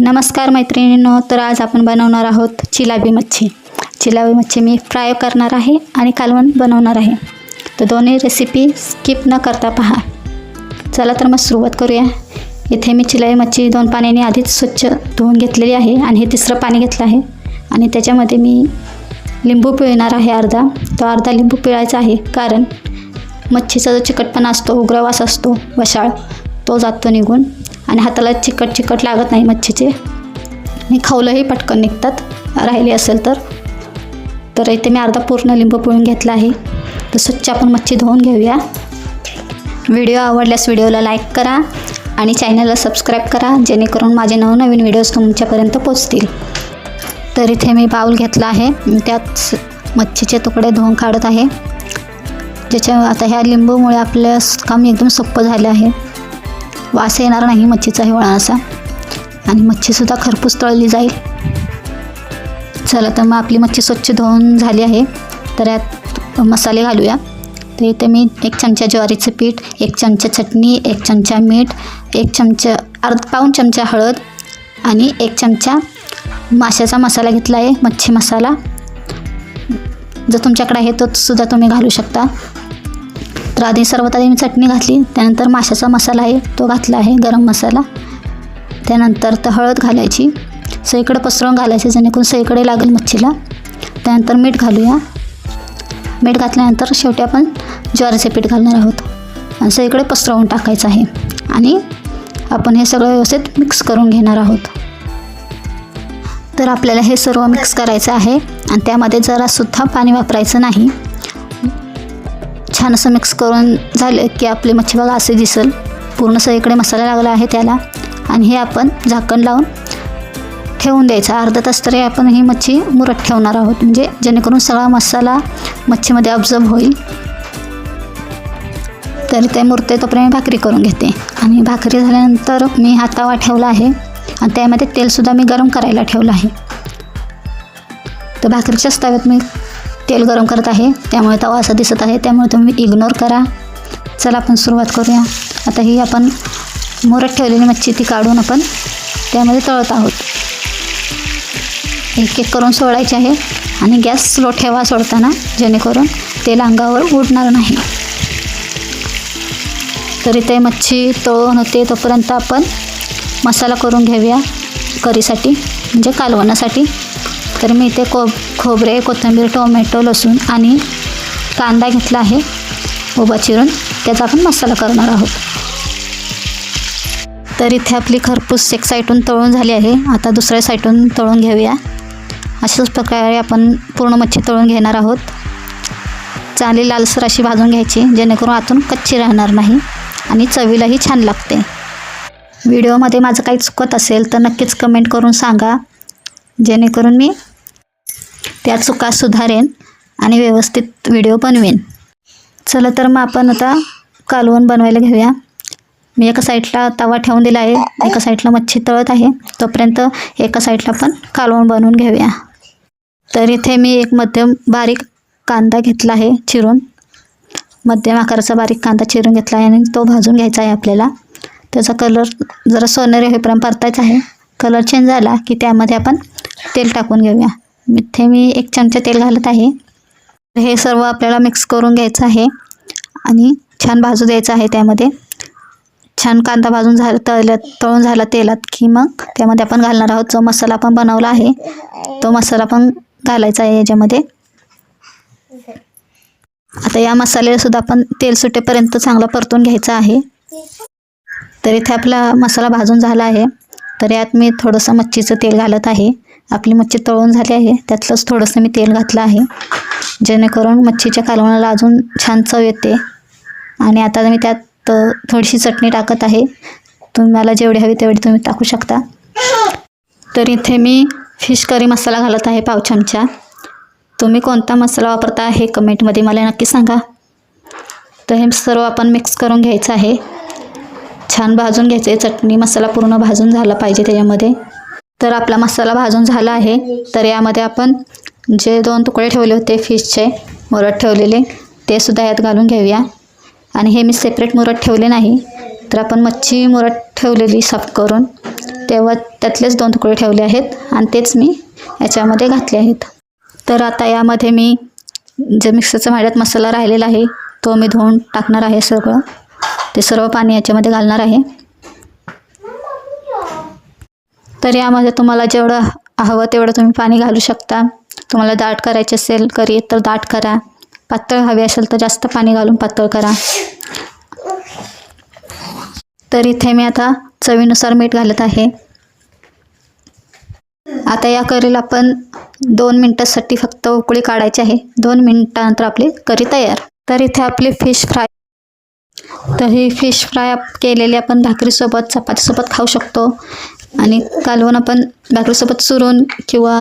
नमस्कार मैत्रिणींनो, तर आज आपण बनवणार आहोत चिलाबी मच्छी. चिलाबी मच्छी मी फ्राय करणार आहे आणि कालवण बनवणार आहे. तर दोन्ही रेसिपी स्किप न करता पहा. चला तर मग सुरुवात करूया. इथे मी चिलाबी मच्छी 2 पाण्याने आधीच स्वच्छ धुवून घेतलेली आहे आणि हे तिसरं पाणी घेतलं आहे आणि त्याच्यामध्ये मी लिंबू पिळणार आहे. अर्धा लिंबू पिळायचा आहे, कारण मच्छीचा जो चिकटपणा असतो, उग्रवास असतो, वशाळ, तो जातो निघून आणि हाताला चिकट लागत नाही मच्छीचे आणि खवलंही पटकन निघतात राहिली असेल तर इथे मी अर्धा पूर्ण लिंबू पिळून घेतला आहे. तर स्वच्छ आपण मच्छी धुवून घेऊया. व्हिडिओ आवडल्यास व्हिडिओला लाईक करा आणि चॅनलला सबस्क्राईब करा, जेणेकरून माझे नवनवीन व्हिडिओज तुमच्यापर्यंत पोचतील. तर इथे मी बाउल घेतला आहे, त्यात मच्छीचे तुकडे धुवून काढत आहे. आता ह्या लिंबूमुळे आपलं काम एकदम सोपं झालं आहे. वास येणार नाही मच्छीचा हिवाळा असा आणि मच्छीसुद्धा खरपूस तळली जाईल. चला तर मग आपली मच्छी स्वच्छ धुवून झाली आहे. तर यात मसाले घालूया. तर इथे मी 1 चमचा ज्वारीचं पीठ, 1 चमचा चटणी, 1 चमचा मीठ, 1 चमचा पाऊण चमचा हळद आणि 1 चमचा माशाचा मसाला घेतला आहे, मच्छी मसाला. जर तुमच्याकडे आहे तो सुद्धा तुम्ही घालू शकता. तर सर्वात आधी मी चटणी घातली, त्यानंतर माशाचा मसाला आहे तो घातला आहे, गरम मसाला. त्यानंतर हळद घालायची, सगळीकडे पसरवून घालायची जेणेकरून सगळीकडे लागेल मच्छीला. त्यानंतर मीठ घालूया. मीठ घातल्यानंतर शेवटी आपण ज्वारीचे पीठ घालणार आहोत आणि सगळीकडे पसरवून टाकायचं आहे आणि आपण हे सगळं व्यवस्थित मिक्स करून घेणार आहोत. तर आपल्याला हे सर्व मिक्स करायचं आहे आणि त्यामध्ये जरासुद्धा पाणी वापरायचं नाही. छान असं मिक्स करून झालं की आपली मच्छी बघा असे दिसेल, पूर्ण सगळीकडे मसाला लागला आहे त्याला. आणि हे आपण झाकण लावून ठेवून द्यायचं. अर्धा तास तरी आपण ही मच्छी मुरत ठेवणार आहोत, म्हणजे जेणेकरून सगळा मसाला मच्छीमध्ये ऑब्झर्व होईल. तर ते मुरते तोपर्यंत भाकरी करून घेते आणि भाकरी झाल्यानंतर मी हा तवा ठेवला आहे आणि त्यामध्ये तेलसुद्धा मी गरम करायला ठेवलं आहे. तर भाकरीच्याच तव्यात मी तेल गरम करत आहे, त्यामुळे तवा असा दिसत आहे, त्यामुळे तुम्ही इग्नोर करा. चला आपण सुरुवात करूया. आता ही आपण मुरत ठेवलेली मच्छी ती काढून आपण त्यामध्ये तळत आहोत. एक करून सोडायचे आहे आणि गॅस स्लो ठेवा सोडताना, जेणेकरून तेल अंगावर उडणार नाही. तर इथे मच्छी तळून होते तोपर्यंत आपण मसाला करून घेऊया करीसाठी, म्हणजे कालवणासाठी. तर मी इथे खोबरे, कोथिंबीर, टोमॅटो, लसूण आणि कांदा घेतला आहे उभा चिरून, त्याचा आपण मसाला करणार आहोत. तर इथे आपली खरपूस एक साईडून तळून झाली आहे. आता दुसऱ्या साईडून तळून घेऊया. अशाच प्रकारे आपण पूर्ण मच्छी तळून घेणार आहोत. चांगली लालसर अशी भाजून घ्यायची, जेणेकरून आतून कच्ची राहणार नाही आणि चवीलाही छान लागते. व्हिडिओमध्ये माझं काही चुकत असेल तर नक्कीच कमेंट करून सांगा, जेणेकरून मी त्या चुका सुधारेन आणि व्यवस्थित व्हिडिओ बनवेन. चला तर मग आपण आता कालवण बनवायला घेऊया. मी एका साईडला तवा ठेवून दिला आहे, एका साईडला मच्छी तळत आहे, तोपर्यंत एका साईडला आपण कालवण बनवून घेऊया. तर इथे मी एक मध्यम बारीक कांदा घेतला आहे चिरून, मध्यम आकाराचा बारीक कांदा चिरून घेतला आहे आणि तो भाजून घ्यायचा आहे आपल्याला. त्याचा कलर जरा सोनेरी होईपर्यंत परतायचा आहे. कलर चेंज झाला की त्यामध्ये आपण तेल टाकून घेऊया. इथे मी 1 चमचा तेल घालत आहे. हे सर्व आपल्याला मिक्स करून घ्यायचं आहे आणि छान भाजू द्यायचं आहे. त्यामध्ये छान कांदा भाजून तळून झाला तेलात की मग त्यामध्ये आपण घालणार आहोत जो मसाला आपण बनवला आहे, तो मसाला पण घालायचा आहे याच्यामध्ये. आता या मसाल्यालासुद्धा आपण तेल सुटेपर्यंत चांगला परतून घ्यायचा आहे. तर इथे आपला मसाला भाजून झाला आहे. तर यात मी थोडंसं मच्छीचं तेल घालत आहे. आपली मच्छी तळून झाली आहे, त्यातलंच थोडंसं मी तेल घातलं आहे, जेणेकरून मच्छीच्या कालवणाला अजून छान चव येते. आणि आता मी त्यात थोडीशी चटणी टाकत आहे. तुम्हाला जेवढी हवी तेवढी तुम्ही टाकू शकता. तर इथे मी फिश करी मसाला घालत आहे, पाव चमचा. तुम्ही कोणता मसाला वापरता हे कमेंटमध्ये मला नक्की सांगा. तर हे सर्व आपण मिक्स करून घ्यायचं आहे, छान भाजून घ्यायचं आहे. चटणी मसाला पूर्ण भाजून झाला पाहिजे त्याच्यामध्ये. तर आपला मसाला भाजून झाला आहे. तर यामध्ये आपण जे 2 तुकडे ठेवले होते फिशचे मुरत ठेवलेले, ते सुद्धा यात घालून घेऊया. आणि हे मी सेपरेट मुरत ठेवले नाही, तर आपण मच्छी मुरत ठेवलेली साफ करून तेव्हा त्यातलेच 2 तुकडे ठेवले आहेत आणि तेच मी याच्यामध्ये घातले आहेत. तर आता यामध्ये मी जे मिक्सरच्या भांड्यात मसाला राहिलेला आहे तो मी धुवून टाकणार आहे. ते सर्व पाणी याच्यामध्ये घालणार आहे. तर यामध्ये तुम्हाला जेवढं हवं तेवढं तुम्ही पाणी घालू शकता. तुम्हाला दाट करायचे असेल करी तर दाट करा, पातळ हवे असेल तर जास्त पाणी घालून पातळ करा. तर इथे मी आता चवीनुसार मीठ घालत आहे. आता या करीला आपण 2 मिनिटांसाठी फक्त उकळी काढायची आहे. 2 मिनिटांनंतर आपली करी तयार. तर इथे आपली फिश फ्राय, तर ही फिश फ्राय केलेली आपण भाकरीसोबत चपातीसोबत खाऊ शकतो आणि कालवण आपण भाकरीसोबत चुरून किंवा